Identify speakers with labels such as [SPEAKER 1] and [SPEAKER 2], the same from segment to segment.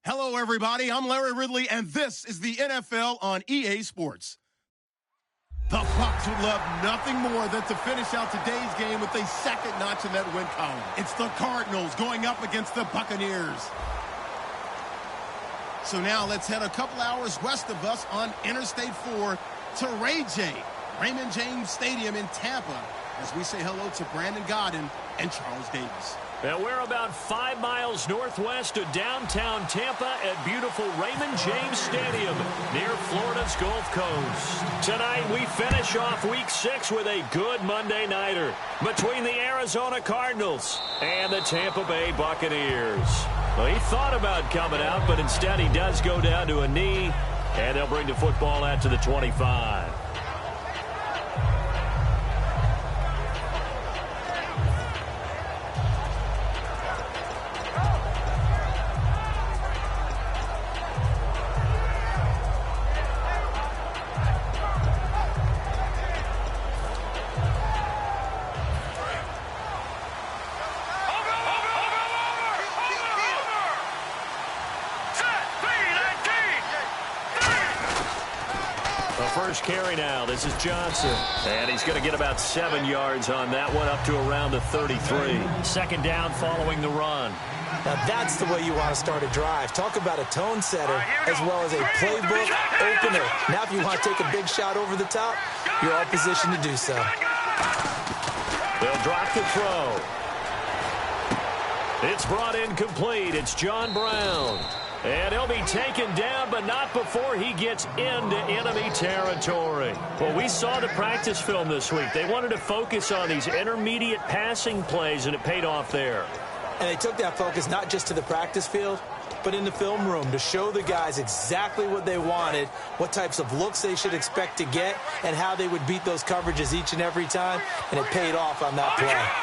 [SPEAKER 1] Hello, everybody. I'm Larry Ridley, and this is the NFL on EA Sports. The Bucs would love nothing more than to finish out today's game with a second notch in that win column. It's the Cardinals going up against the Buccaneers. So now let's head a couple hours west of us on Interstate 4 to Raymond James Stadium in Tampa, as we say hello to Brandon Godden and Charles Davis.
[SPEAKER 2] Now we're about 5 miles northwest of downtown Tampa at beautiful Raymond James Stadium near Florida's Gulf Coast. Tonight we finish off Week 6 with a good Monday nighter between the Arizona Cardinals and the Tampa Bay Buccaneers. Well, he thought about coming out, but instead he does go down to a knee, and they'll bring the football out to the 25. First carry now. This is Johnson. And he's going to get about 7 yards on that one, up to around the 33. Second down following the run.
[SPEAKER 3] Now that's the way you want to start a drive. Talk about a tone setter as well as a playbook opener. Now if you want to take a big shot over the top, you're all positioned to do so.
[SPEAKER 2] They'll drop the throw. It's brought in complete. It's John Brown. And he'll be taken down, but not before he gets into enemy territory. Well, we saw the practice film this week. They wanted to focus on these intermediate passing plays, and it paid off there.
[SPEAKER 3] And they took that focus not just to the practice field, but in the film room to show the guys exactly what they wanted, what types of looks they should expect to get, and how they would beat those coverages each and every time, and it paid off on that play.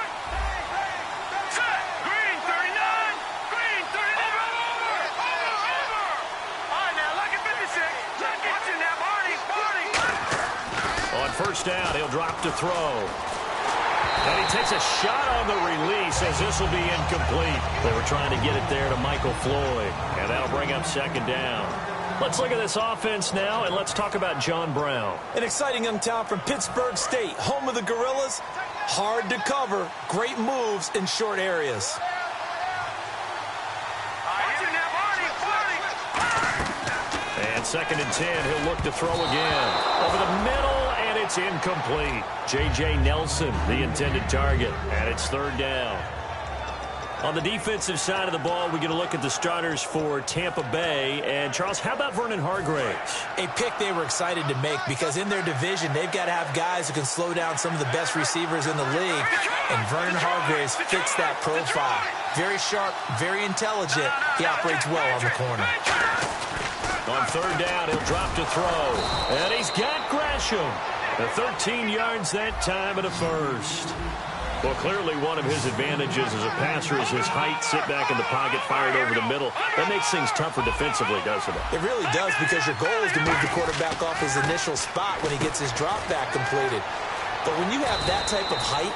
[SPEAKER 2] First down, he'll drop to throw. And he takes a shot on the release as this will be incomplete. They were trying to get it there to Michael Floyd, and that'll bring up second down. Let's look at this offense now, and let's talk about John Brown.
[SPEAKER 3] An exciting young talent from Pittsburgh State, home of the Gorillas. Hard to cover, great moves in short areas.
[SPEAKER 2] And second and 10, he'll look to throw again. Over the middle, and it's incomplete. J.J. Nelson, the intended target, and it's third down. On the defensive side of the ball, we get a look at the starters for Tampa Bay. And, Charles, how about Vernon Hargreaves?
[SPEAKER 3] A pick they were excited to make because in their division, they've got to have guys who can slow down some of the best receivers in the league. And Vernon Hargreaves fits that profile. Very sharp, very intelligent. He operates well on the corner.
[SPEAKER 2] On third down, he'll drop to throw. And he's got Gresham. 13 yards that time and a first. Well, clearly one of his advantages as a passer is his height. Sit back in the pocket, fired over the middle. That makes things tougher defensively, doesn't it?
[SPEAKER 3] It really does, because your goal is to move the quarterback off his initial spot when he gets his drop back completed. But when you have that type of height,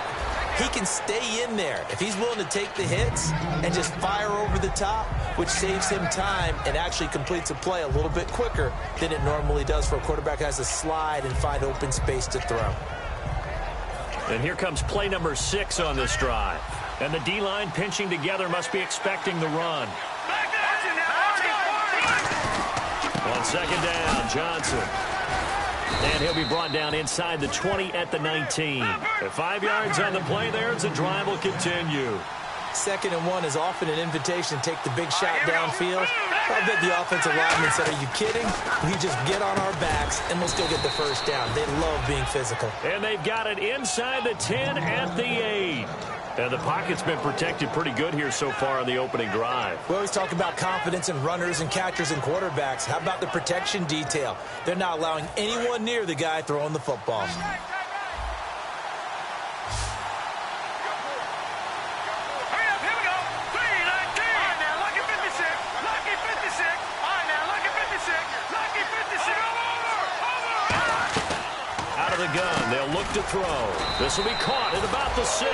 [SPEAKER 3] he can stay in there if he's willing to take the hits and just fire over the top, which saves him time and actually completes a play a little bit quicker than it normally does for a quarterback who has to slide and find open space to throw.
[SPEAKER 2] And here comes play number 6 on this drive. And the D-line pinching together must be expecting the run. On second down, Johnson. And he'll be brought down inside the 20 at the 19. At 5 yards on the play there, as the drive will continue.
[SPEAKER 3] Second and 1 is often an invitation to take the big shot downfield. I bet the offensive lineman said, are you kidding? We just get on our backs and we'll still get the first down. They love being physical.
[SPEAKER 2] And they've got it inside the 10 at the 8. And the pocket's been protected pretty good here so far on the opening drive.
[SPEAKER 3] We always talk about confidence in runners and catchers and quarterbacks. How about the protection detail? They're not allowing anyone near the guy throwing the football.
[SPEAKER 2] The gun. They'll look to throw. This will be caught at about the 6.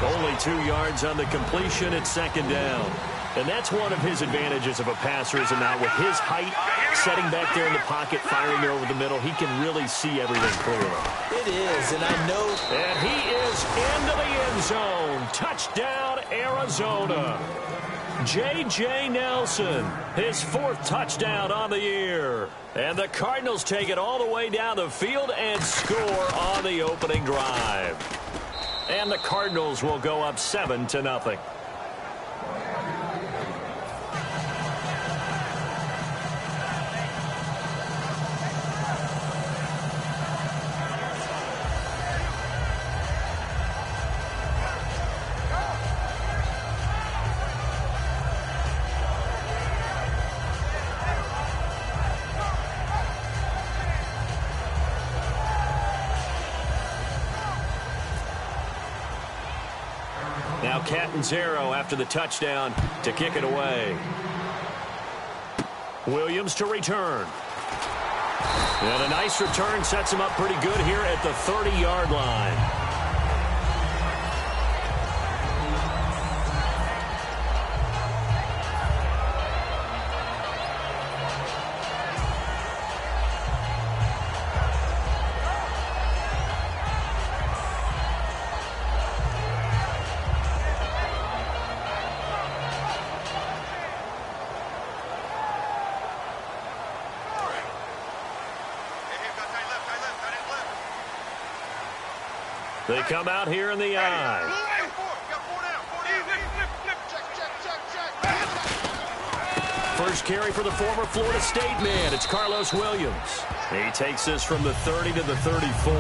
[SPEAKER 2] Only 2 yards on the completion at second down. And that's one of his advantages of a passer, is now with his height, setting back there in the pocket, firing it over the middle, he can really see everything clearly.
[SPEAKER 3] It is, and I know.
[SPEAKER 2] And he is into the end zone. Touchdown, Arizona. J.J. Nelson, his 4th touchdown on the year. And the Cardinals take it all the way down the field and score on the opening drive. And the Cardinals will go up 7-0. Now Catanzaro after the touchdown to kick it away. Williams to return. And a nice return sets him up pretty good here at the 30-yard line. They come out here in the eye. First carry for the former Florida State man. It's Carlos Williams. He takes this from the 30 to the 34.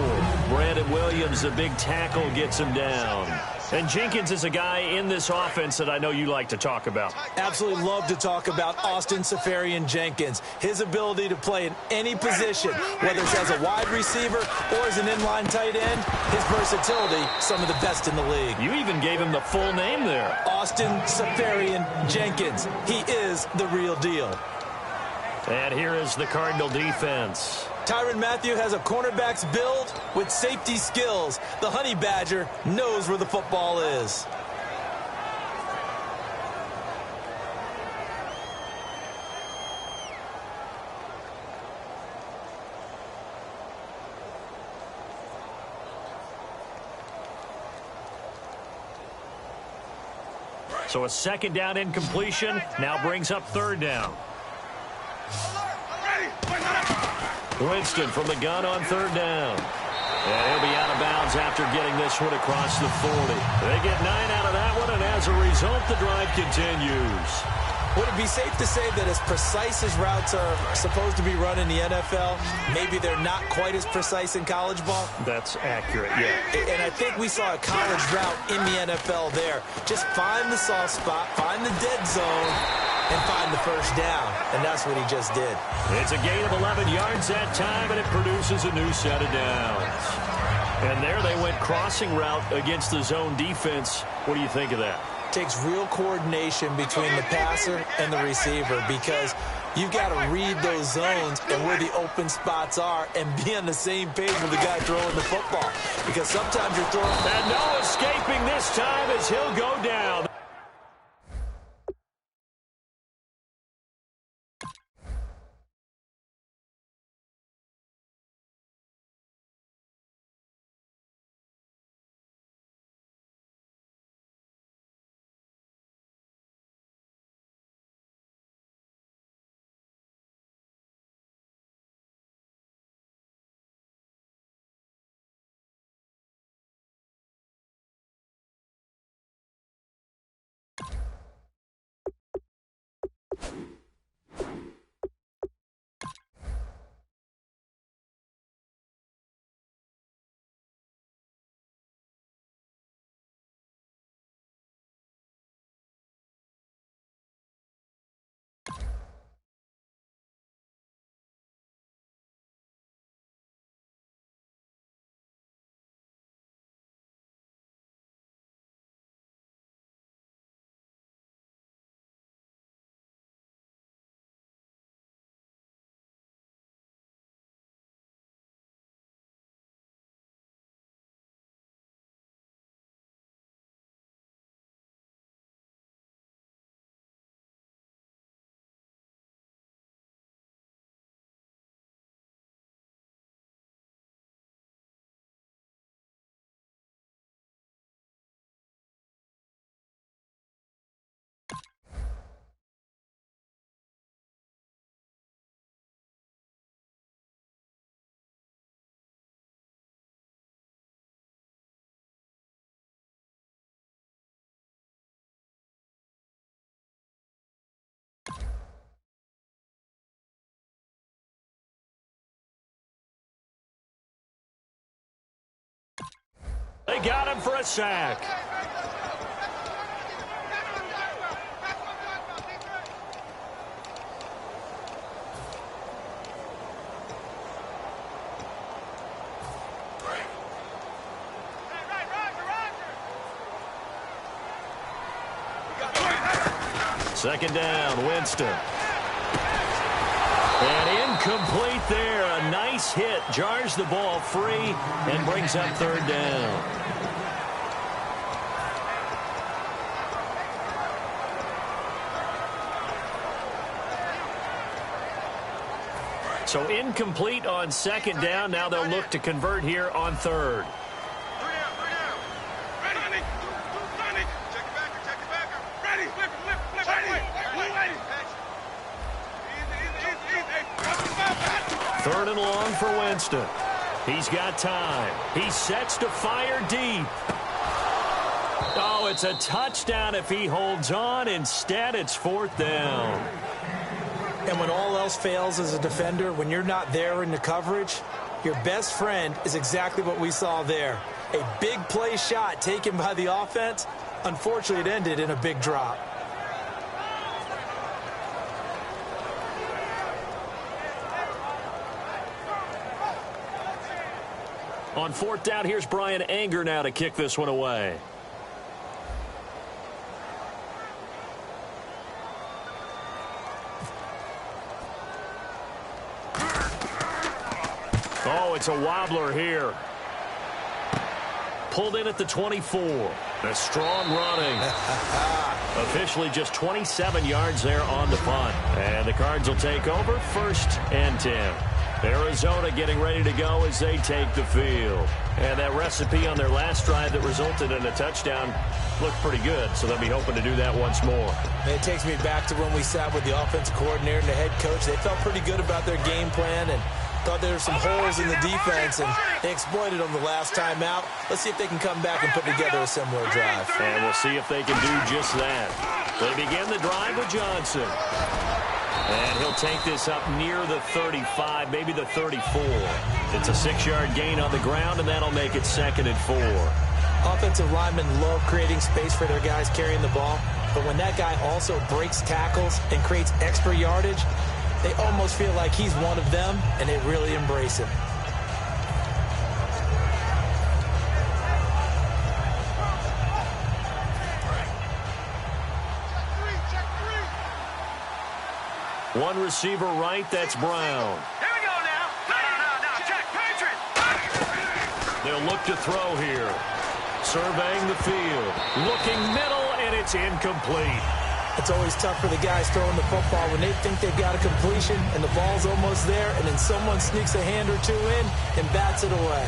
[SPEAKER 2] Brandon Williams, the big tackle, gets him down. And Jenkins is a guy in this offense that I know you like to talk about.
[SPEAKER 3] Absolutely love to talk about Austin Seferian-Jenkins. His ability to play in any position, whether it's as a wide receiver or as an inline tight end, his versatility, some of the best in the league.
[SPEAKER 2] You even gave him the full name there.
[SPEAKER 3] Austin Seferian-Jenkins. He is the real deal.
[SPEAKER 2] And here is the Cardinal defense.
[SPEAKER 3] Tyrann Mathieu has a cornerback's build with safety skills. The Honey Badger knows where the football is.
[SPEAKER 2] So a second down incompletion now brings up third down. Winston from the gun on third down. And he'll be out of bounds after getting this one across the 40. They get 9 out of that one, and as a result, the drive continues.
[SPEAKER 3] Would it be safe to say that as precise as routes are supposed to be run in the NFL, maybe they're not quite as precise in college ball?
[SPEAKER 2] That's accurate, yeah.
[SPEAKER 3] And I think we saw a college route in the NFL there. Just find the soft spot, find the dead zone, and find the first down. And that's what he just did.
[SPEAKER 2] It's a gain of 11 yards that time, and it produces a new set of downs. And there they went crossing route against the zone defense. What do you think of that?
[SPEAKER 3] Takes real coordination between the passer and the receiver, because you've got to read those zones and where the open spots are and be on the same page with the guy throwing the football. Because sometimes you're throwing...
[SPEAKER 2] And no escaping this time as he'll go down. They got him for a sack. Second down, Winston. And incomplete there. A nice hit. Jars the ball free and brings up third down. So incomplete on second down. Now they'll look to convert here on third. Third and long for Winston. He's got time. He sets to fire deep. Oh, it's a touchdown if he holds on. Instead, it's fourth down.
[SPEAKER 3] And when all else fails as a defender, when you're not there in the coverage, your best friend is exactly what we saw there. A big play shot taken by the offense. Unfortunately, it ended in a big drop.
[SPEAKER 2] On fourth down, here's Brian Anger now to kick this one away. Oh, it's a wobbler here. Pulled in at the 24. The strong running. Officially just 27 yards there on the punt. And the Cards will take over, 1st and 10. Arizona getting ready to go as they take the field. And that recipe on their last drive that resulted in a touchdown looked pretty good, so they'll be hoping to do that once more.
[SPEAKER 3] And it takes me back to when we sat with the offensive coordinator and the head coach. They felt pretty good about their game plan and thought there were some holes in the defense, and they exploited them the last time out. Let's see if they can come back and put together a similar drive.
[SPEAKER 2] And we'll see if they can do just that. They begin the drive with Johnson. And he'll take this up near the 35, maybe the 34. It's a 6-yard gain on the ground, and that'll make it 2nd and 4.
[SPEAKER 3] Offensive linemen love creating space for their guys carrying the ball, but when that guy also breaks tackles and creates extra yardage, they almost feel like he's one of them, and they really embrace him.
[SPEAKER 2] One receiver right, that's Brown.
[SPEAKER 4] Here we go now. No. Check, Patriot.
[SPEAKER 2] They'll look to throw here. Surveying the field. Looking middle, and it's incomplete.
[SPEAKER 3] It's always tough for the guys throwing the football when they think they've got a completion and the ball's almost there, and then someone sneaks a hand or two in and bats it away.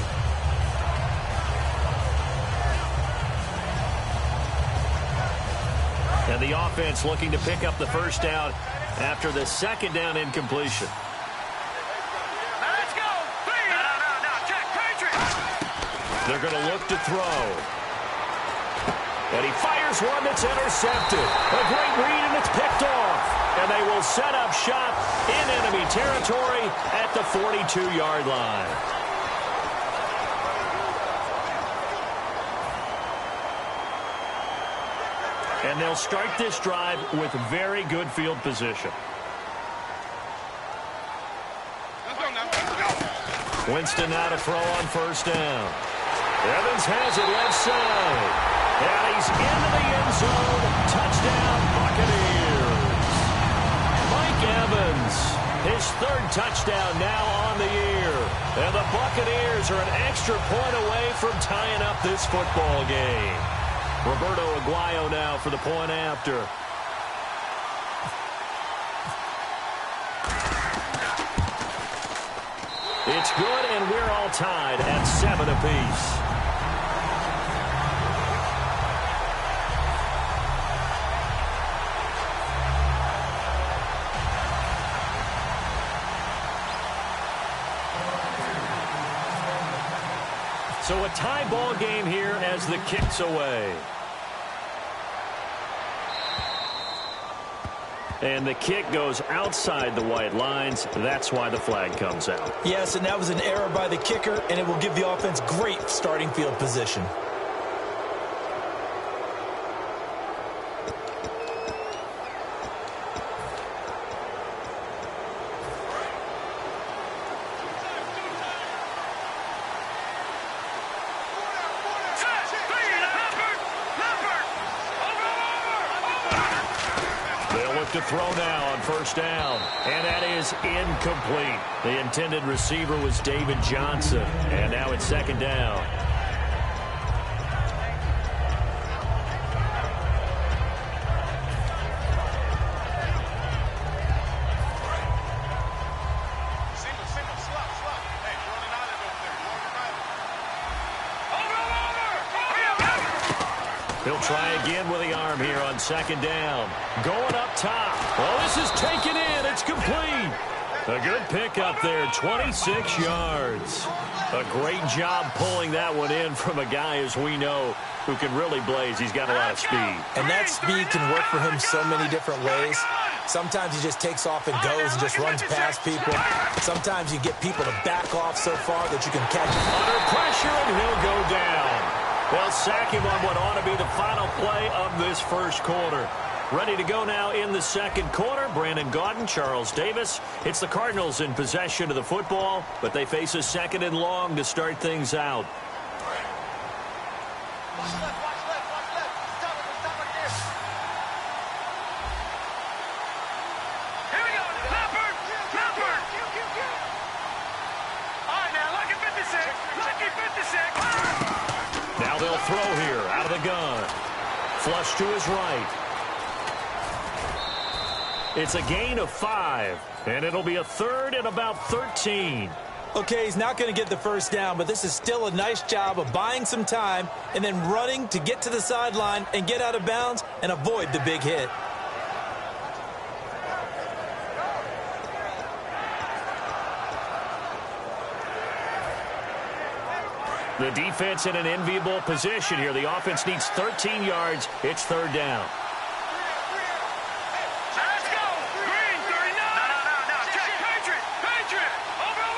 [SPEAKER 2] And the offense looking to pick up the first down after the second down incompletion.
[SPEAKER 4] Now let's go. No. Check, Patriot.
[SPEAKER 2] They're going to look to throw. And he fires one that's intercepted. A great read, and it's picked off. And they will set up shop in enemy territory at the 42-yard line. And they'll start this drive with very good field position. Winston now to throw on first down. Evans has it left side. And he's into the end zone. Touchdown, Buccaneers. Mike Evans, his 3rd touchdown now on the year. And the Buccaneers are an extra point away from tying up this football game. Roberto Aguayo now for the point after. It's good, and we're all tied at 7 apiece. So a tie ball game here as the kick's away. And the kick goes outside the white lines. That's why the flag comes out.
[SPEAKER 3] Yes, and that was an error by the kicker, and it will give the offense great starting field position.
[SPEAKER 2] to throw now on first down. And that is incomplete. The intended receiver was David Johnson. And now it's second down. He'll try again with the arm here on second down. Going up top. Well, this is taken in. It's complete. A good pickup there, 26 yards. A great job pulling that one in from a guy, as we know, who can really blaze. He's got a lot of speed.
[SPEAKER 3] And that speed can work for him so many different ways. Sometimes he just takes off and goes and just runs past people. Sometimes you get people to back off so far that you can catch him.
[SPEAKER 2] Under pressure, and he'll go down. They'll sack him on what ought to be the final play of this first quarter. Ready to go now in the second quarter. Brandon Gaudin, Charles Davis. It's the Cardinals in possession of the football, but they face a second and long to start things out. Now they'll throw here out of the gun. Flush to his right. It's a gain of 5, and it'll be a third and about 13.
[SPEAKER 3] Okay, he's not going to get the first down, but this is still a nice job of buying some time and then running to get to the sideline and get out of bounds and avoid the big hit.
[SPEAKER 2] The defense in an enviable position here. The offense needs 13 yards. It's third down.
[SPEAKER 4] Let's go! Green, 39! No, check, Patriot! Over!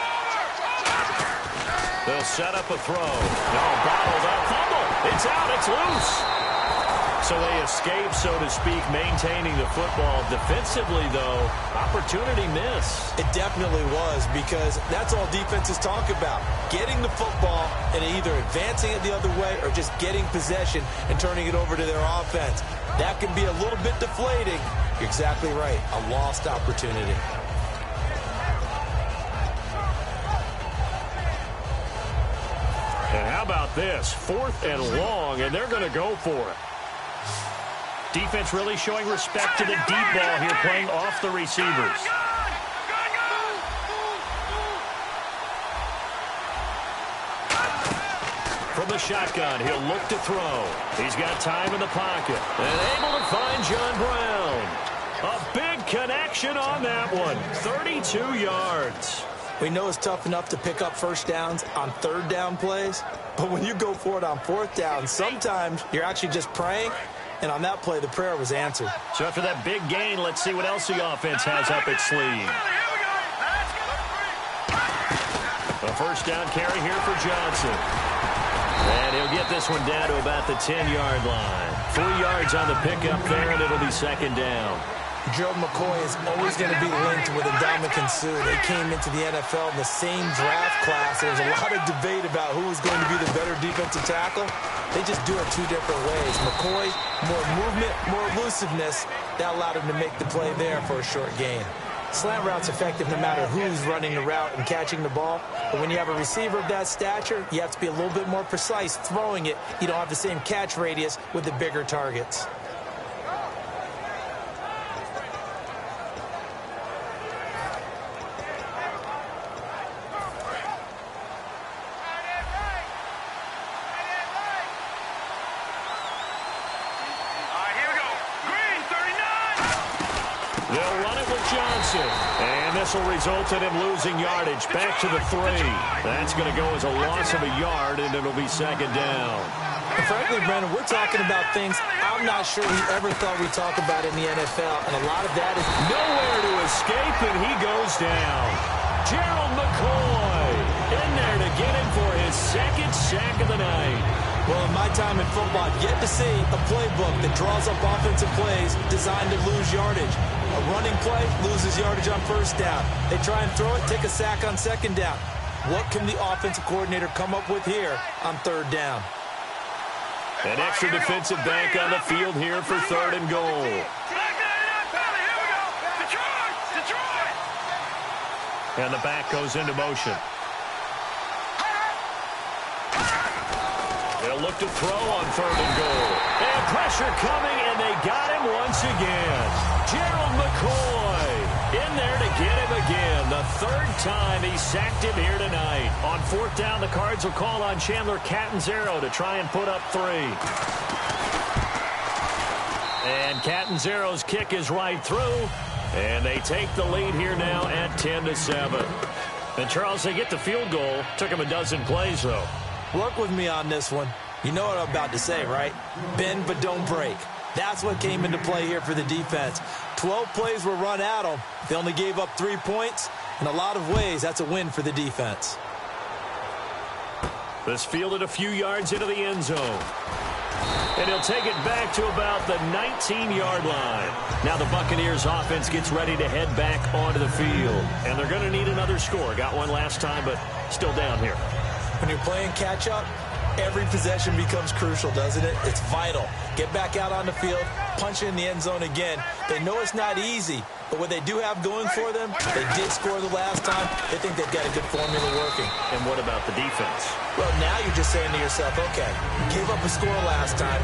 [SPEAKER 2] They'll set up a throw. No, bottled up. Fumble! It's out. It's loose. So they escape, so to speak, maintaining the football. Defensively, though, opportunity miss.
[SPEAKER 3] It definitely was, because that's all defenses talk about. Getting the football and either advancing it the other way or just getting possession and turning it over to their offense. That can be a little bit deflating. You're exactly right. A lost opportunity.
[SPEAKER 2] And how about this? 4th and long, and they're going to go for it. Defense really showing respect to the deep ball here, playing off the receivers. From the shotgun, he'll look to throw. He's got time in the pocket. And able to find John Brown. A big connection on that one. 32 yards.
[SPEAKER 3] We know it's tough enough to pick up first downs on third down plays, but when you go for it on fourth down, sometimes you're actually just praying. And on that play, the prayer was answered.
[SPEAKER 2] So after that big gain, let's see what else the offense has up its sleeve. A first down carry here for Johnson. And he'll get this one down to about the 10-yard line. 3 yards on the pickup there, and it'll be second down.
[SPEAKER 3] Joe McCoy is always going to be linked with Ndamukong Suh. They came into the NFL in the same draft class. There was a lot of debate about who was going to be the better defensive tackle. They just do it 2 different ways. McCoy, more movement, more elusiveness. That allowed him to make the play there for a short gain. Slant route's effective no matter who's running the route and catching the ball. But when you have a receiver of that stature, you have to be a little bit more precise throwing it. You don't have the same catch radius with the bigger targets.
[SPEAKER 2] And this will result in him losing yardage. Back to the 3. That's going to go as a loss of a yard, and it'll be second down.
[SPEAKER 3] And frankly, Brandon, we're talking about things I'm not sure we ever thought we'd talk about in the NFL. And a lot of that is
[SPEAKER 2] nowhere to escape, and he goes down. Gerald McCoy in there to get him for his second sack of the night.
[SPEAKER 3] Well, in my time in football, I've yet to see a playbook that draws up offensive plays designed to lose yardage. A running play loses yardage on first down. They try and throw it, take a sack on second down. What can the offensive coordinator come up with here on third down?
[SPEAKER 2] An extra defensive back on the field here for 3rd and goal. And the back goes into motion. They'll look to throw on 3rd and goal. And pressure coming, and they got him once again. Gerald McCoy in there to get him again. The 3rd time he sacked him here tonight. On 4th down, the Cards will call on Chandler Catanzaro to try and put up 3. And Catanzaro's kick is right through. And they take the lead here now at 10-7. And, Charles, they get the field goal. Took him a dozen plays, though.
[SPEAKER 3] Work with me on this one. You know what I'm about to say, right? Bend but don't break. That's what came into play here for the defense. 12 plays were run at them. They only gave up 3 points. In a lot of ways, that's a win for the defense.
[SPEAKER 2] This fielded a few yards into the end zone. And he'll take it back to about the 19-yard line. Now the Buccaneers offense gets ready to head back onto the field. And they're going to need another score. Got one last time, but still down here.
[SPEAKER 3] When you're playing catch-up, every possession becomes crucial, doesn't it? It's vital. Get back out on the field, punch it in the end zone again. They know it's not easy, but what they do have going for them, they did score the last time. They think they've got a good formula working.
[SPEAKER 2] And what about the defense?
[SPEAKER 3] Well, now you're just saying to yourself, okay, gave up a score last time.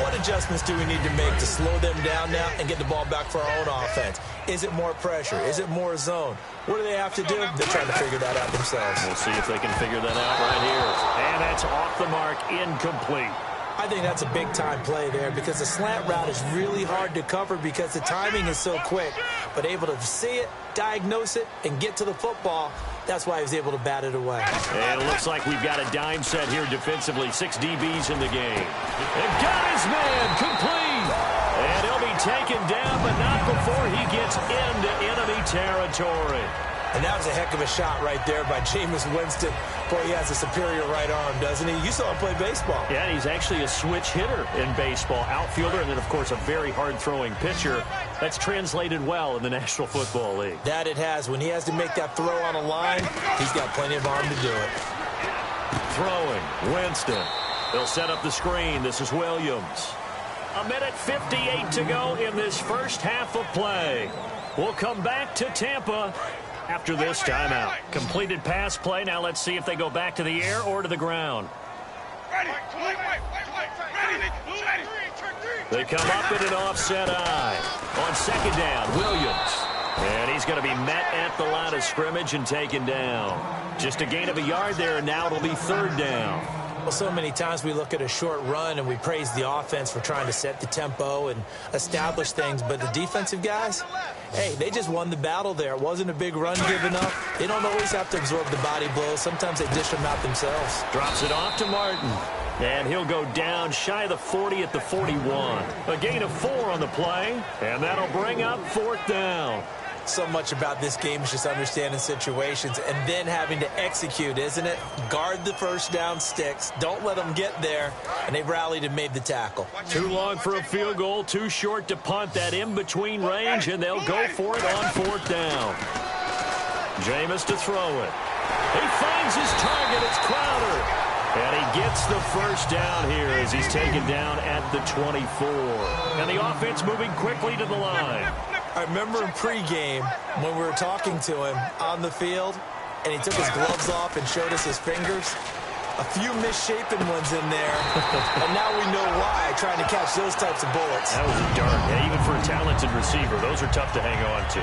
[SPEAKER 3] What adjustments do we need to make to slow them down now and get the ball back for our own offense? Is it more pressure? Is it more zone? What do they have to do? They're trying to figure that out themselves.
[SPEAKER 2] We'll see if they can figure that out right here. And that's off the mark, incomplete.
[SPEAKER 3] I think that's a big-time play there because the slant route is really hard to cover because the timing is so quick. But able to see it, diagnose it, and get to the football, that's why he was able to bat it away.
[SPEAKER 2] And it looks like we've got a dime set here defensively. 6 DBs in the game. And got his man complete. And he'll be taken down, but not before he gets into enemy territory.
[SPEAKER 3] And that was a heck of a shot right there by Jameis Winston. Boy, he has a superior right arm, doesn't he? You saw him play baseball.
[SPEAKER 2] Yeah, and he's actually a switch hitter in baseball. Outfielder, and then, of course, a very hard-throwing pitcher. That's translated well in the National Football League.
[SPEAKER 3] That it has. When he has to make that throw on a line, he's got plenty of arm to do it.
[SPEAKER 2] Throwing, Winston. They'll set up the screen. This is Williams. 1:58 to go in this first half of play. We'll come back to Tampa after this timeout. Completed pass play. Now let's see if they go back to the air or to the ground. They come up in an offset eye. On 2nd down, Williams. And he's going to be met at the line of scrimmage and taken down. Just a gain of a yard there, and now it'll be 3rd down.
[SPEAKER 3] Well, so many times we look at a short run and we praise the offense for trying to set the tempo and establish things. But the defensive guys, hey, they just won the battle there. It wasn't a big run given up. They don't always have to absorb the body blows. Sometimes they dish them out themselves.
[SPEAKER 2] Drops it off to Martin. And he'll go down shy of the 40 at the 41. A gain of 4 on the play. And that'll bring up 4th down.
[SPEAKER 3] So much about this game is just understanding situations and then having to execute, isn't it? Guard the first down sticks. Don't let them get there. And they rallied and made the tackle.
[SPEAKER 2] Too long for a field goal. Too short to punt that in-between range. And they'll go for it on 4th down. Jameis to throw it. He finds his target. It's Crowder. And he gets the first down here as he's taken down at the 24. And the offense moving quickly to the line.
[SPEAKER 3] I remember in pregame when we were talking to him on the field, and he took his gloves off and showed us his fingers. A few misshapen ones in there, and now we know why, trying to catch those types of bullets.
[SPEAKER 2] That was a dart. Yeah, even for a talented receiver, those are tough to hang on to.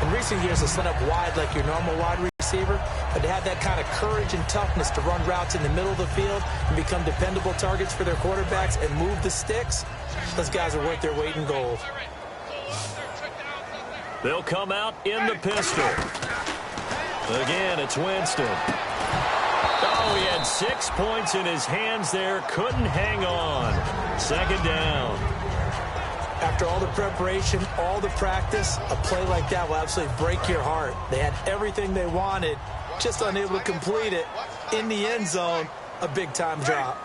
[SPEAKER 3] In recent years, it's set up wide like your normal wide receiver, but to have that kind of courage and toughness to run routes in the middle of the field and become dependable targets for their quarterbacks and move the sticks, those guys are worth their weight in gold.
[SPEAKER 2] They'll come out in the pistol. Again, it's Winston. Oh, he had 6 points in his hands there. Couldn't hang on. 2nd down.
[SPEAKER 3] After all the preparation, all the practice, a play like that will absolutely break your heart. They had everything they wanted, just unable to complete it. In the end zone, a big-time drop.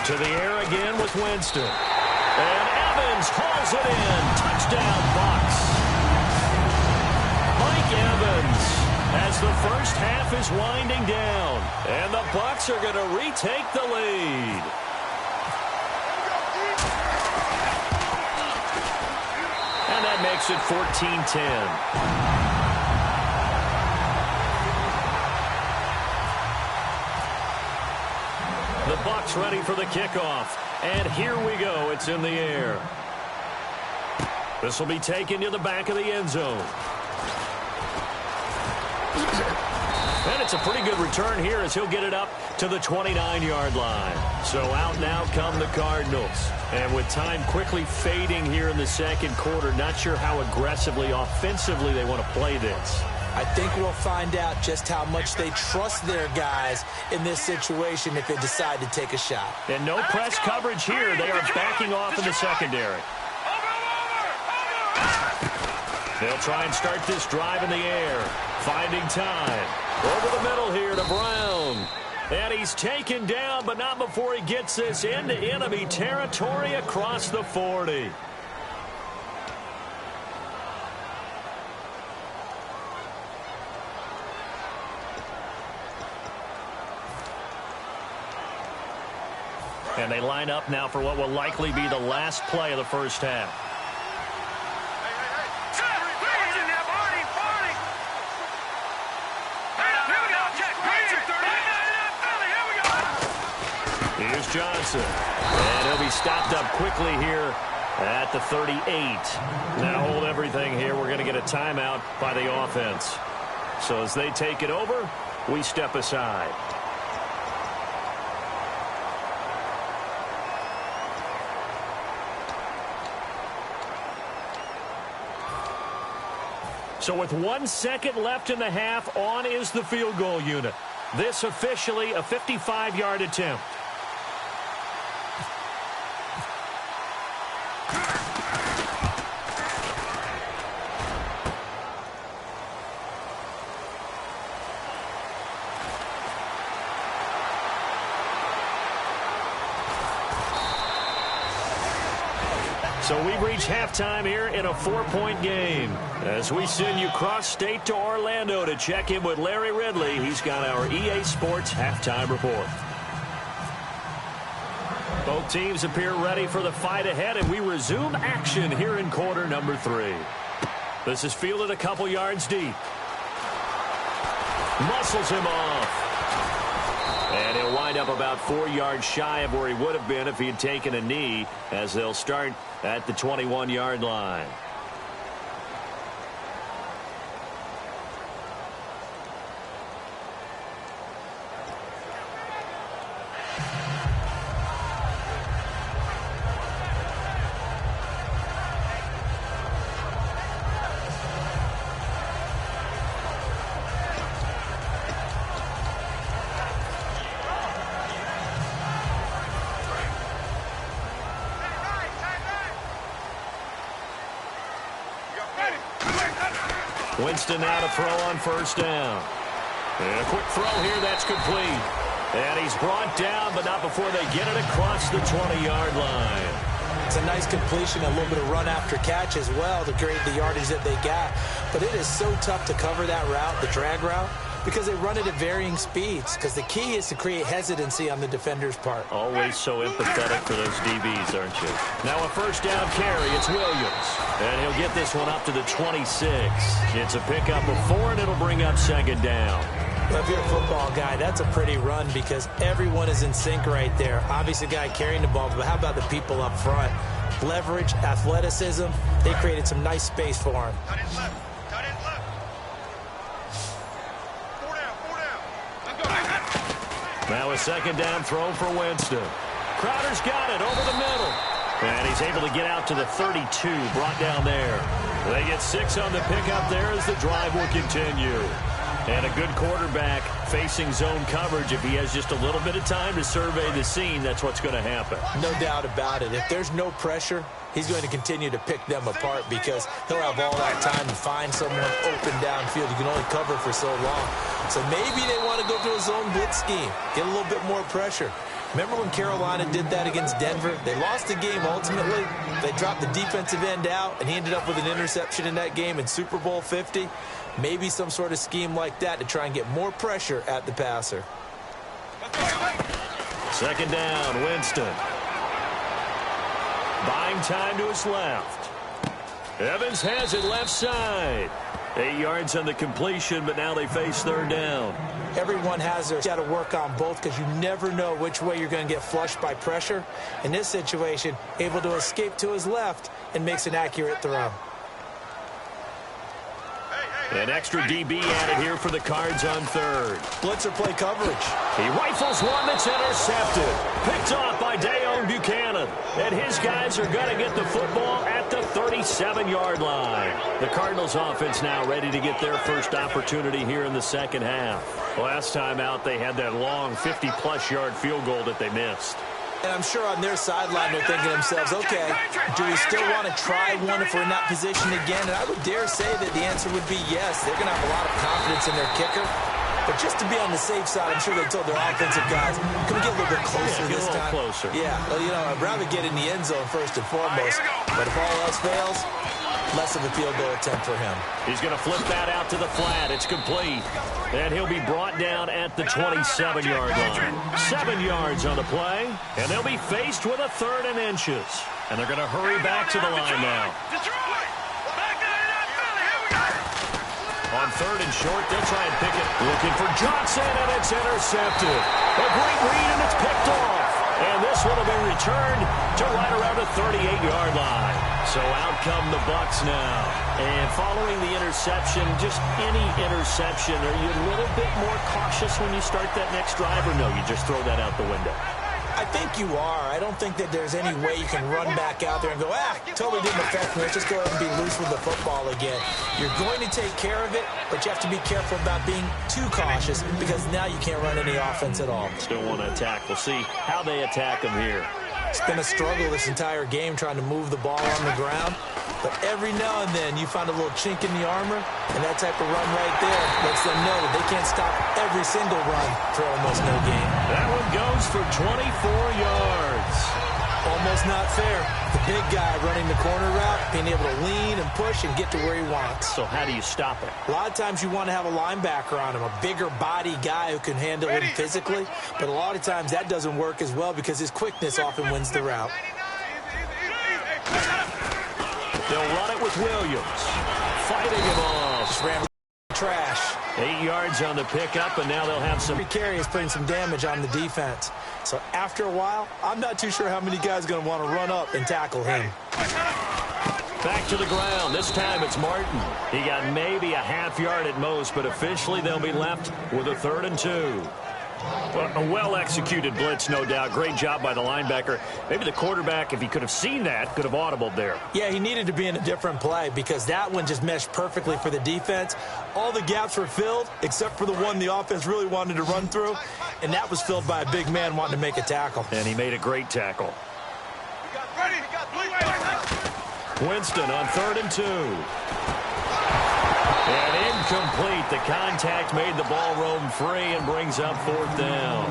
[SPEAKER 2] To the air again with Winston. And Evans hauls it in. Touchdown, Bucs. Mike Evans as the first half is winding down. And the Bucs are going to retake the lead. And that makes makes it 14-10. The Bucs ready for the kickoff. And here we go. It's in the air. This will be taken to the back of the end zone. And it's a pretty good return here as he'll get it up to the 29-yard line. So out now come the Cardinals. And with time quickly fading here in the second quarter, not sure how aggressively, offensively they want to play this.
[SPEAKER 3] I think we'll find out just how much they trust their guys in this situation if they decide to take a shot.
[SPEAKER 2] And no press coverage here. They are backing off in the secondary. They'll try and start this drive in the air. Finding time. Over the middle here to Brown. And he's taken down, but not before he gets this into enemy territory across the 40. And they line up now for what will likely be the last play of the first half. Here's Johnson. And he'll be stopped up quickly here at the 38. Now hold everything here. We're going to get a timeout by the offense. So as they take it over, we step aside. So with 1 second left in the half, on is the field goal unit. This officially a 55-yard attempt. So we've reached halftime here in a 4-point game. As we send you cross-state to Orlando to check in with Larry Ridley, he's got our EA Sports halftime report. Both teams appear ready for the fight ahead, and we resume action here in quarter number 3. This is fielded a couple yards deep. Muscles him off. And he'll wind up about 4 yards shy of where he would have been if he had taken a knee, as they'll start at the 21-yard line. Winston now to throw on first down. And a quick throw here, that's complete. And he's brought down, but not before they get it across the 20-yard line.
[SPEAKER 3] It's a nice completion, a little bit of run after catch as well to create the yardage that they got. But it is so tough to cover that route, the drag route, because they run it at varying speeds. Because the key is to create hesitancy on the defender's part.
[SPEAKER 2] Always so empathetic for those DBs, aren't you? Now a first down carry, it's Williams. And he'll get this one up to the 26. It's a pickup of 4, and it'll bring up second down.
[SPEAKER 3] Well, if you're a football guy, that's a pretty run because everyone is in sync right there. Obviously, the guy carrying the ball, but how about the people up front? Leverage, athleticism, they created some nice space for him.
[SPEAKER 4] Tight end left. Tight end left. 4 down. 4 down. Let's go.
[SPEAKER 2] Now a second down throw for Winston. Crowder's got it over the middle. And he's able to get out to the 32, brought down there. They get 6 on the pickup there as the drive will continue. And a good quarterback facing zone coverage. If he has just a little bit of time to survey the scene, that's what's going to happen.
[SPEAKER 3] No doubt about it. If there's no pressure, he's going to continue to pick them apart because he'll have all that time to find someone open downfield. You can only cover for so long. So maybe they want to go to a zone blitz scheme, get a little bit more pressure. Remember when Carolina did that against Denver? They lost the game ultimately. They dropped the defensive end out, and he ended up with an interception in that game in Super Bowl 50. Maybe some sort of scheme like that to try and get more pressure at the passer.
[SPEAKER 2] Second down, Winston. Buying time to his left. Evans has it left side. 8 yards on the completion, but now they face third down.
[SPEAKER 3] Everyone has their got to work on both because you never know which way you're going to get flushed by pressure. In this situation, able to escape to his left and makes an accurate throw.
[SPEAKER 2] An extra DB added here for the Cards on third.
[SPEAKER 3] Blitzer play coverage.
[SPEAKER 2] He rifles one that's intercepted. Picked off by Dayon Buchanan. And his guys are going to get the football at the 37-yard line. The Cardinals offense now ready to get their first opportunity here in the second half. Last time out, they had that long 50-plus yard field goal that they missed.
[SPEAKER 3] And I'm sure on their sideline they're thinking to themselves, okay, do we still want to try one if we're in that position again? And I would dare say that the answer would be yes. They're going to have a lot of confidence in their kicker. But just to be on the safe side, I'm sure they told their offensive guys, can we get a little bit closer this time?
[SPEAKER 2] Closer.
[SPEAKER 3] Yeah, well, you know, I'd rather get in the end zone first and foremost. But if all else fails, less of a field goal attempt for him.
[SPEAKER 2] He's going to flip that out to the flat. It's complete. And he'll be brought down at the 27-yard line. 7 yards on the play. And they'll be faced with a third and inches. And they're going to hurry back to the line now. On third and short, they'll try and pick it. Looking for Johnson, and it's intercepted. A great read, and it's picked off. And this one will be returned to right around the 38-yard line. So out come the Bucs now. And following the interception, just any interception, are you a little bit more cautious when you start that next drive, or no, you just throw that out the window?
[SPEAKER 3] I think you are. I don't think that there's any way you can run back out there and go, totally didn't affect me. Let's just go ahead and be loose with the football again. You're going to take care of it, but you have to be careful about being too cautious because now you can't run any offense at all.
[SPEAKER 2] Still want to attack. We'll see how they attack them here.
[SPEAKER 3] It's been a struggle this entire game trying to move the ball on the ground. But every now and then you find a little chink in the armor, and that type of run right there lets them know that they can't stop every single run for almost no gain.
[SPEAKER 2] That one goes for 24 yards.
[SPEAKER 3] Almost not fair. The big guy running the corner route, being able to lean and push and get to where he wants.
[SPEAKER 2] So how do you stop it?
[SPEAKER 3] A lot of times you want to have a linebacker on him, a bigger body guy who can handle him physically. But a lot of times that doesn't work as well because his quickness often wins the route.
[SPEAKER 2] They'll run it with Williams. Fighting him off.
[SPEAKER 3] Just ran trash.
[SPEAKER 2] 8 yards on the pickup, and now they'll have some.
[SPEAKER 3] Every carry is putting some damage on the defense. So after a while, I'm not too sure how many guys are going to want to run up and tackle him.
[SPEAKER 2] Back to the ground. This time it's Martin. He got maybe a half yard at most, but officially they'll be left with a 3rd and 2. A well-executed blitz, no doubt. Great job by the linebacker. Maybe the quarterback, if he could have seen that, could have audibled there.
[SPEAKER 3] Yeah, he needed to be in a different play because that one just meshed perfectly for the defense. All the gaps were filled except for the one the offense really wanted to run through, and that was filled by a big man wanting to make a tackle.
[SPEAKER 2] And he made a great tackle. Winston on 3rd and 2. And incomplete. The contact made the ball roam free and brings up 4th down.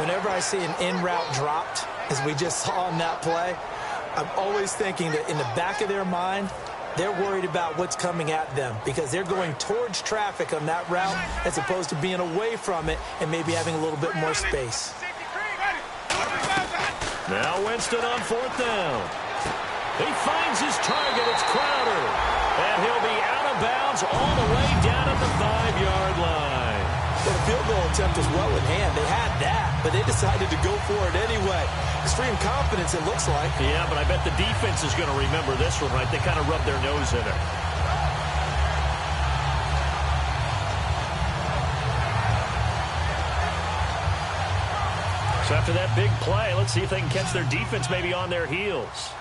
[SPEAKER 3] Whenever I see an in-route dropped, as we just saw on that play, I'm always thinking that in the back of their mind, they're worried about what's coming at them because they're going towards traffic on that route as opposed to being away from it and maybe having a little bit more space.
[SPEAKER 2] Now Winston on 4th down. He finds his target. It's Crowder. And he'll be out of bounds all the way down at the 5-yard line.
[SPEAKER 3] Well, the field goal attempt was well in hand. They had that, but they decided to go for it anyway. Extreme confidence, it looks like.
[SPEAKER 2] Yeah, but I bet the defense is going to remember this one, right? They kind of rubbed their nose in it. So after that big play, let's see if they can catch their defense maybe on their heels.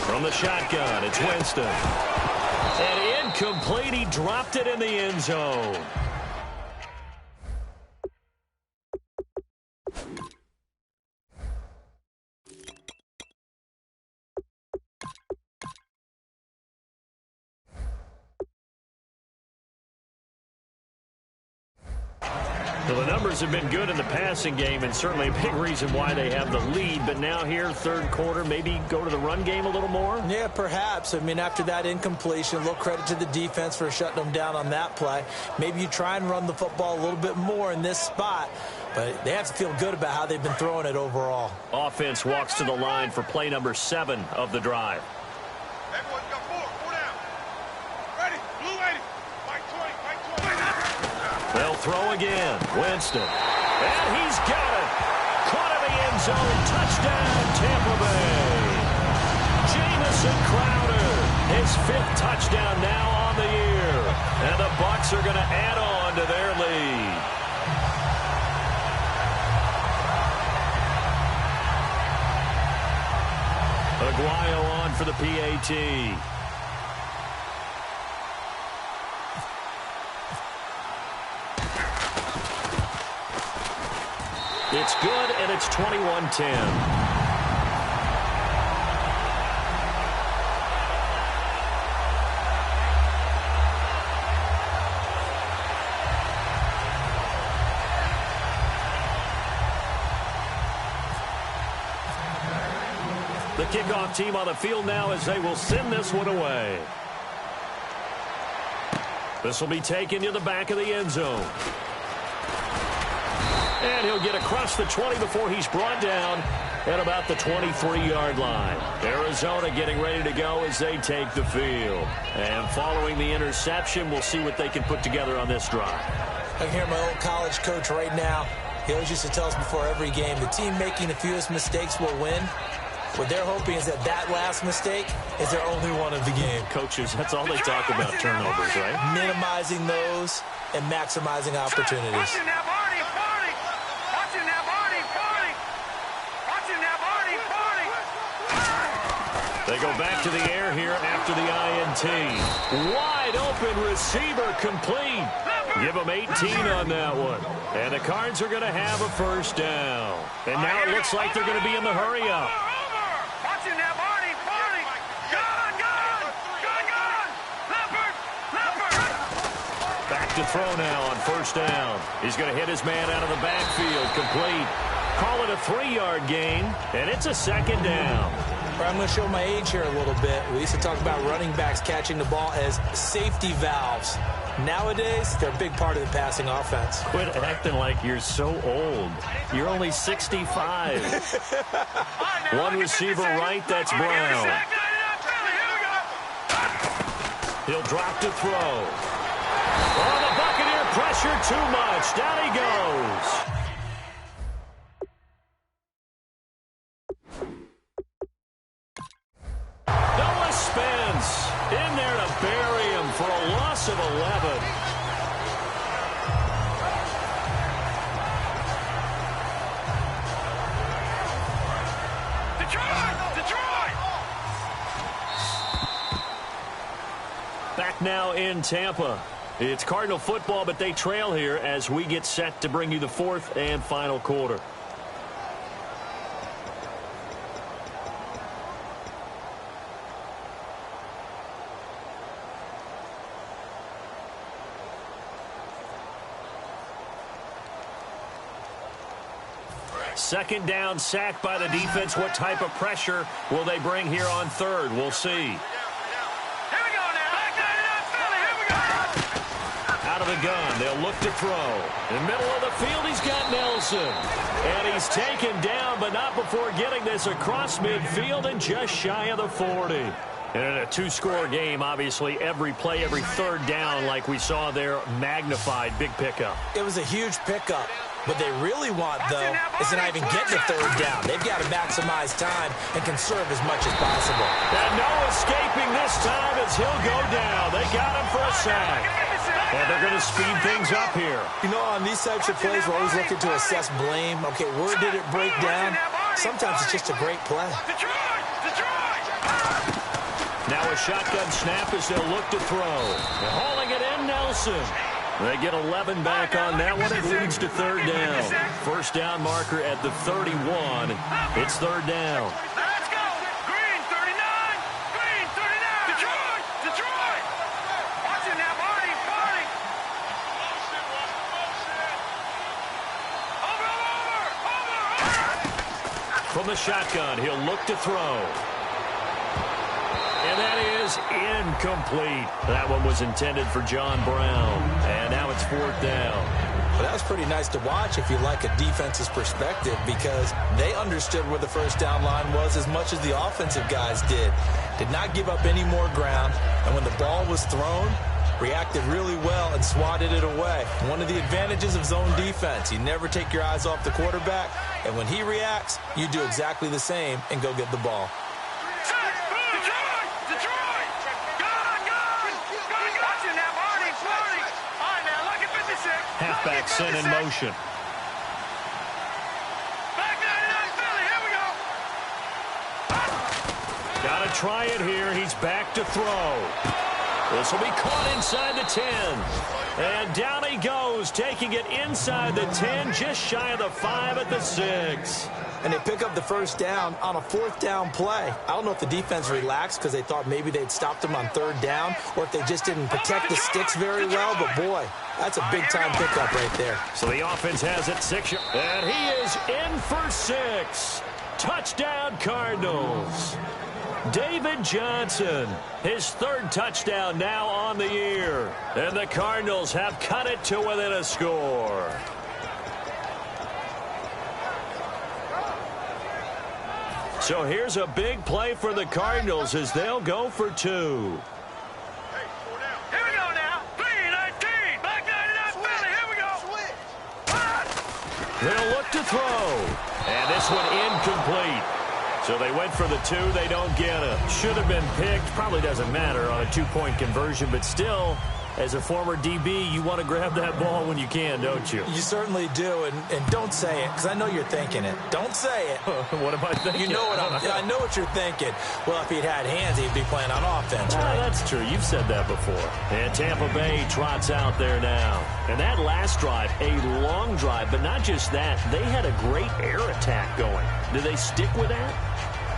[SPEAKER 2] From the shotgun, it's Winston. And incomplete, he dropped it in the end zone. Well, the numbers have been good in the passing game and certainly a big reason why they have the lead. But now here, 3rd quarter, maybe go to the run game a little more?
[SPEAKER 3] Yeah, perhaps. I mean, after that incompletion, a little credit to the defense for shutting them down on that play. Maybe you try and run the football a little bit more in this spot. But they have to feel good about how they've been throwing it overall.
[SPEAKER 2] Offense walks to the line for play number 7 of the drive.
[SPEAKER 4] Everyone's got 4 down. Ready, blue 80. Mike 20, Mike 20.
[SPEAKER 2] They'll throw again. Winston. And he's got it. Caught in the end zone. Touchdown, Tampa Bay. Jamison Crowder. His 5th touchdown now on the year. And the Bucs are going to add on to their lead. Aguayo on for the PAT. It's good, and it's 21-10. The kickoff team on the field now as they will send this one away. This will be taken to the back of the end zone. And he'll get across the 20 before he's brought down at about the 23-yard line. Arizona getting ready to go as they take the field. And following the interception, we'll see what they can put together on this drive.
[SPEAKER 3] I can hear my old college coach right now. He always used to tell us before every game, the team making the fewest mistakes will win. What they're hoping is that that last mistake is their only one of the game.
[SPEAKER 2] Coaches, that's all they talk about, turnovers, right?
[SPEAKER 3] Minimizing those and maximizing opportunities.
[SPEAKER 4] Watching that body, party. Watching that body, party. Watching that body, party.
[SPEAKER 2] They go back to the air here after the INT. Wide open receiver complete. Give them 18 on that one. And the Cards are going to have a first down. And now it looks like they're going to be in the hurry-up.
[SPEAKER 4] Watching that body, party. Gun, gun, gun, gun. Leopard, leopard.
[SPEAKER 2] Back to throw now on first down. He's going to hit his man out of the backfield. Complete. Call it a 3-yard gain, and it's a second down.
[SPEAKER 3] I'm going to show my age here a little bit. We used to talk about running backs catching the ball as safety valves. Nowadays, they're a big part of the passing offense.
[SPEAKER 2] Quit acting like you're so old. You're only 65. One receiver right, that's Brown. He'll drop to throw. Oh, the Buccaneer pressure too much. Down he goes. Noah Spence in there to bury him for a loss of 11.
[SPEAKER 4] Detroit!
[SPEAKER 2] Back now in Tampa. It's Cardinal football, but they trail here as we get set to bring you the 4th and final quarter. Second down, sacked by the defense. What type of pressure will they bring here on 3rd? We'll see.
[SPEAKER 4] Here we go now. Here we go.
[SPEAKER 2] Out of the gun, they'll look to throw. In the middle of the field, he's got Nelson. And he's taken down, but not before getting this across midfield and just shy of the 40. And in a 2-score game, obviously, every play, every 3rd down, like we saw there, magnified. Big pickup.
[SPEAKER 3] It was a huge pickup. What they really want, though, is to not even get the 3rd down. They've got to maximize time and conserve as much as possible.
[SPEAKER 2] And no escaping this time as he'll go down. They got him for a sack. And they're going to speed things up here.
[SPEAKER 3] You know, on these types of plays, we're always looking to assess blame. Okay, where did it break down? Sometimes it's just a great play.
[SPEAKER 4] Detroit!
[SPEAKER 2] Now a shotgun snap as they'll look to throw. And hauling it in, Nelson. They get 11 back on that one. It leads to 3rd down. First down marker at the 31. It's 3rd down.
[SPEAKER 4] Let's go! Green 39! Green 39! Detroit! Watching that body, party! Over!
[SPEAKER 2] From the shotgun, he'll look to throw. And that is incomplete. That one was intended for John Brown. And now it's 4th down.
[SPEAKER 3] But that was pretty nice to watch if you like a defense's perspective, because they understood where the first down line was as much as the offensive guys did. Did not give up any more ground, and when the ball was thrown, reacted really well and swatted it away. One of the advantages of zone defense, you never take your eyes off the quarterback, and when he reacts, you do exactly the same and go get the ball.
[SPEAKER 2] Halfback sent in motion. Got to try it here. He's back to throw. This will be caught inside the 10. And down he goes, taking it inside the 10, just shy of the 5 at the 6.
[SPEAKER 3] And they pick up the first down on a fourth down play. I don't know if the defense relaxed because they thought maybe they'd stopped them on third down, or if they just didn't protect the sticks very well. But, boy, that's a big-time pickup right there.
[SPEAKER 2] So the offense has it 6. And he is in for 6. Touchdown, Cardinals. David Johnson, his third touchdown now on the year. And the Cardinals have cut it to within a score. So here's a big play for the Cardinals as they'll go for 2.
[SPEAKER 4] Here we go now. 3-19. Back 99 Philly. Here we go.
[SPEAKER 2] They'll look to throw. And this one incomplete. So they went for the 2. They don't get it. Should have been picked. Probably doesn't matter on a 2-point conversion, but still, as a former DB, you want to grab that ball when you can, don't you?
[SPEAKER 3] You certainly do, and don't say it, because I know you're thinking it. Don't say it.
[SPEAKER 2] What am I thinking?
[SPEAKER 3] You know what I know what you're thinking. Well, if he'd had hands, he'd be playing on offense, right?
[SPEAKER 2] That's true. You've said that before. And Tampa Bay trots out there now. And that last drive, a long drive, but not just that. They had a great air attack going. Do they stick with that?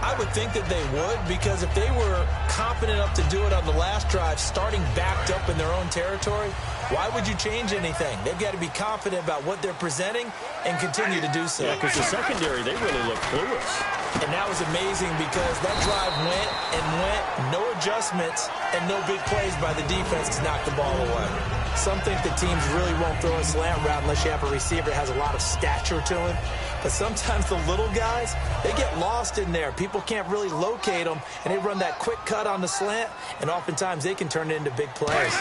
[SPEAKER 3] I would think that they would, because if they were confident enough to do it on the last drive, starting backed up in their own territory, why would you change anything? They've got to be confident about what they're presenting and continue to do so.
[SPEAKER 2] Yeah, because the secondary, they really look clueless.
[SPEAKER 3] And that was amazing because that drive went and went, no adjustments, and no big plays by the defense to knock the ball away. Some think that teams really won't throw a slant route unless you have a receiver that has a lot of stature to him. But sometimes the little guys, they get lost in there. People can't really locate them, and they run that quick cut on the slant, and oftentimes they can turn it into big plays.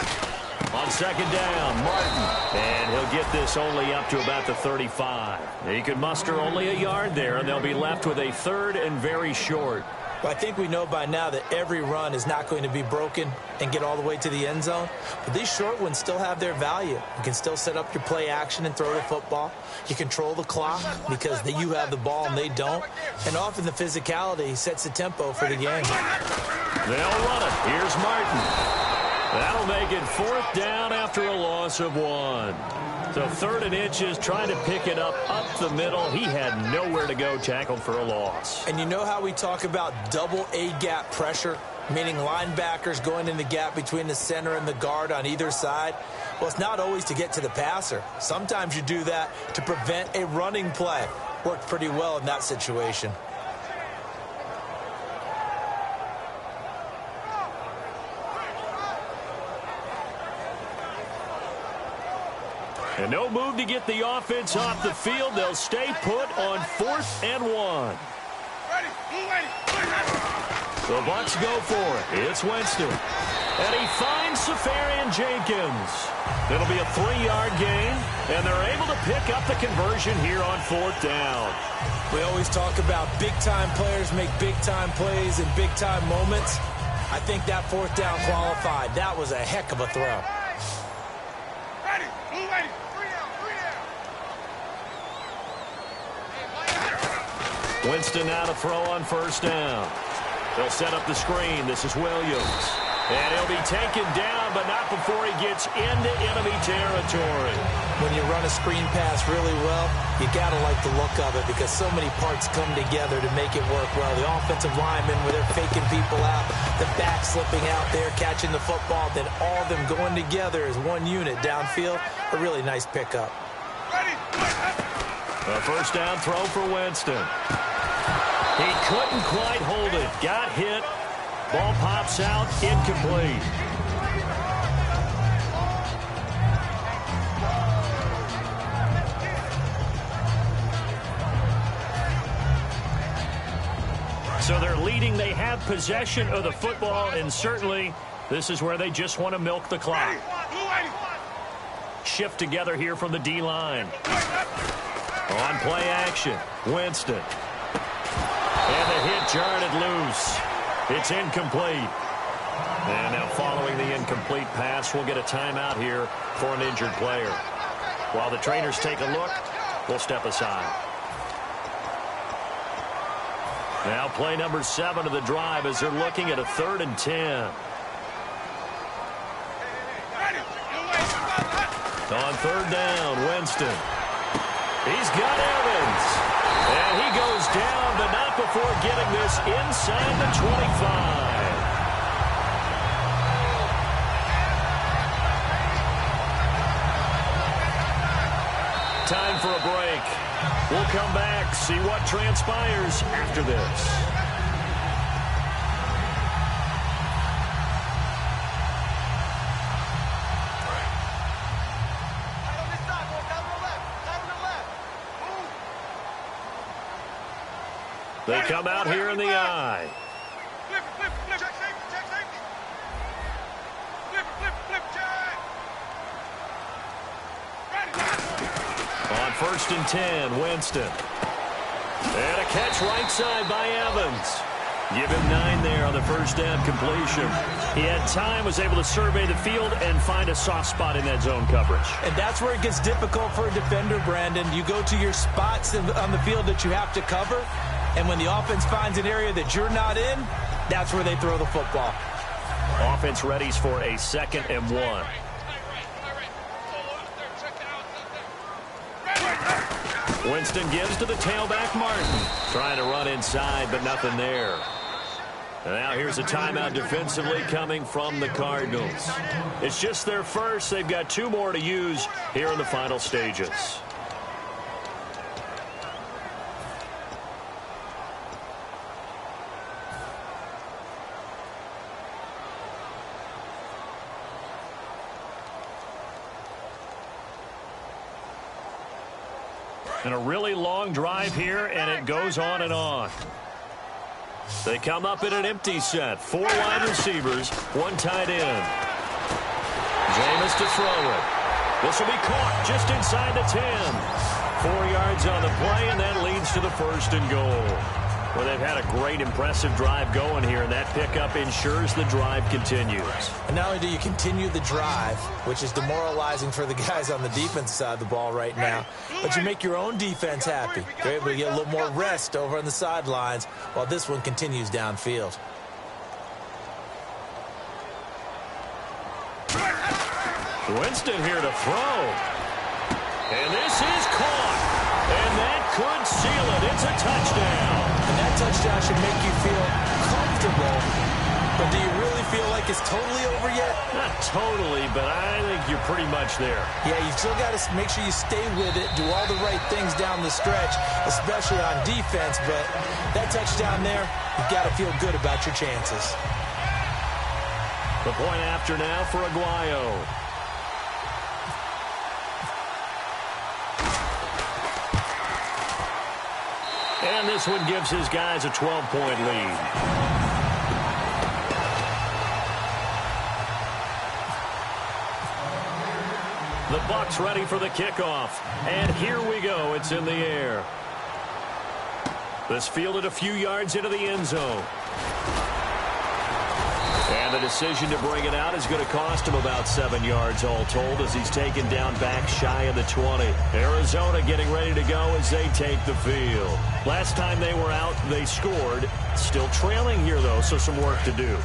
[SPEAKER 2] On second down, Martin. And he'll get this only up to about the 35. He could muster only a yard there, and they'll be left with a third and very short.
[SPEAKER 3] Well, I think we know by now that every run is not going to be broken and get all the way to the end zone. But these short ones still have their value. You can still set up your play action and throw the football. You control the clock because you have the ball and they don't. And often the physicality sets the tempo for the game.
[SPEAKER 2] They'll run it. Here's Martin. That'll make it fourth down after a loss of 1. So 3rd and inches, trying to pick it up the middle. He had nowhere to go, tackled for a loss.
[SPEAKER 3] And you know how we talk about double A-gap pressure, meaning linebackers going in the gap between the center and the guard on either side? Well, it's not always to get to the passer. Sometimes you do that to prevent a running play. Worked pretty well in that situation.
[SPEAKER 2] And no move to get the offense off the field. They'll stay put on 4th and 1. The Bucs go for it. It's Winston. And he finds Safarian Jenkins. It'll be a 3-yard gain, and they're able to pick up the conversion here on 4th down.
[SPEAKER 3] We always talk about big-time players make big-time plays in big-time moments. I think that 4th down qualified. That was a heck of a throw.
[SPEAKER 2] Winston now to throw on 1st down. They'll set up the screen. This is Williams. And he'll be taken down, but not before he gets into enemy territory.
[SPEAKER 3] When you run a screen pass really well, you got to like the look of it because so many parts come together to make it work well. The offensive linemen, where they're faking people out, the back slipping out there, catching the football, then all of them going together as one unit downfield. A really nice pickup.
[SPEAKER 2] A 1st down throw for Winston. He couldn't quite hold it. Got hit. Ball pops out. Incomplete. conceding they have possession of the football, and certainly this is where they just want to milk the clock. Shift together here from the D-line. On play action, Winston. And the hit jarred it loose. It's incomplete. And now following the incomplete pass, we'll get a timeout here for an injured player. While the trainers take a look, we'll step aside. Now play number 7 of the drive as they're looking at a 3rd and 10. On 3rd down, Winston. He's got Evans. And he goes down, but not before getting this inside the 25. Time for a break. We'll come back, see what transpires after this. They come out here in the eye. On 1st and 10, Winston. And a catch right side by Evans. Give him 9 there on the 1st down completion. He had time, was able to survey the field and find a soft spot in that zone coverage.
[SPEAKER 3] And that's where it gets difficult for a defender, Brandon. You go to your spots on the field that you have to cover, and when the offense finds an area that you're not in, that's where they throw the football.
[SPEAKER 2] Offense readies for a 2nd and 1. Winston gives to the tailback, Martin. Trying to run inside, but nothing there. And now here's a timeout defensively coming from the Cardinals. It's just their first. They've got 2 more to use here in the final stages. And a really long drive here, and it goes on and on. They come up in an empty set. 4 wide receivers, 1 tight end. Jameis to throw it. This will be caught just inside the 10. 4 yards on the play, and that leads to the 1st and goal. Well, they've had a great, impressive drive going here, and that pickup ensures the drive continues.
[SPEAKER 3] And not only do you continue the drive, which is demoralizing for the guys on the defense side of the ball right now, but you make your own defense happy. They're able to get a little more rest over on the sidelines while this one continues downfield.
[SPEAKER 2] Winston here to throw. And this is caught. And that could seal it. It's a touchdown.
[SPEAKER 3] And that touchdown should make you feel comfortable. But do you really feel like it's totally over yet?
[SPEAKER 2] Not totally, but I think you're pretty much there.
[SPEAKER 3] Yeah, you've still got to make sure you stay with it, do all the right things down the stretch, especially on defense. But that touchdown there, you've got to feel good about your chances.
[SPEAKER 2] The point after now for Aguayo. And this one gives his guys a 12-point lead. The Bucs ready for the kickoff. And here we go. It's in the air. This fielded a few yards into the end zone. And the decision to bring it out is going to cost him about 7 yards all told as he's taken down back shy of the 20. Arizona getting ready to go as they take the field. Last time they were out, they scored. Still trailing here, though, so some work to do.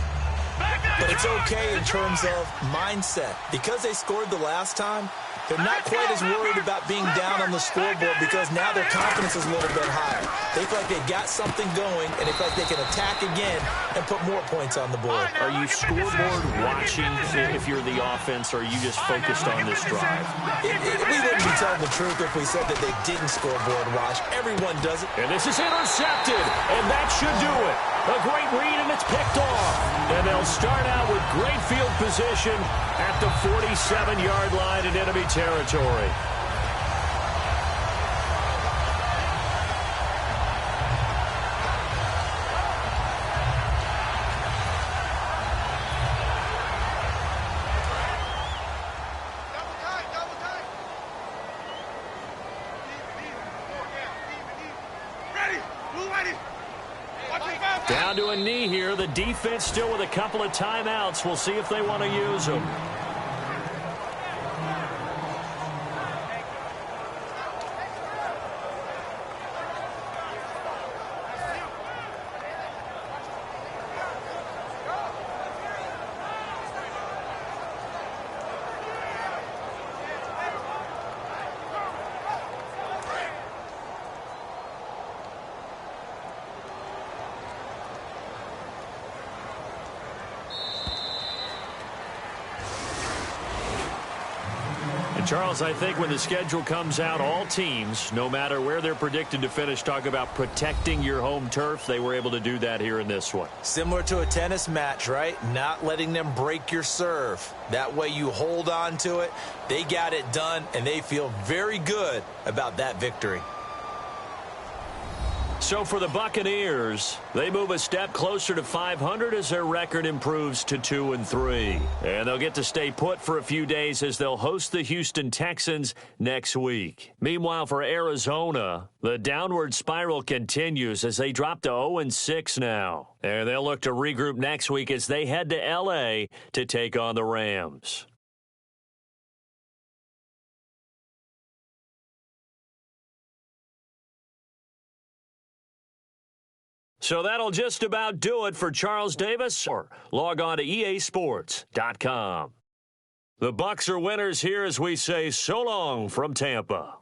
[SPEAKER 3] But it's okay in terms of mindset. Because they scored the last time, they're not quite as worried about being down on the scoreboard because now their confidence is a little bit higher. They feel like they've got something going, and they feel like they can attack again and put more points on the board.
[SPEAKER 2] Are you scoreboard watching if you're the offense, or are you just focused on this drive?
[SPEAKER 3] We wouldn't be telling the truth if we said that they didn't scoreboard watch. Everyone does it.
[SPEAKER 2] And this is intercepted, and that should do it. A great read, and it's picked off. And they'll start out with great field position at the 47-yard line in enemy territory. down to a knee here. The defense still with a couple of timeouts. We'll see if they want to use them. Charles, I think when the schedule comes out, all teams, no matter where they're predicted to finish, talk about protecting your home turf. They were able to do that here in this one.
[SPEAKER 3] Similar to a tennis match, right? Not letting them break your serve. That way you hold on to it. They got it done, and they feel very good about that victory.
[SPEAKER 2] So for the Buccaneers, they move a step closer to 500 as their record improves to 2-3. And they'll get to stay put for a few days as they'll host the Houston Texans next week. Meanwhile, for Arizona, the downward spiral continues as they drop to 0-6 now. And they'll look to regroup next week as they head to L.A. to take on the Rams. So that'll just about do it for Charles Davis. Or log on to EASports.com. The Bucs are winners here as we say so long from Tampa.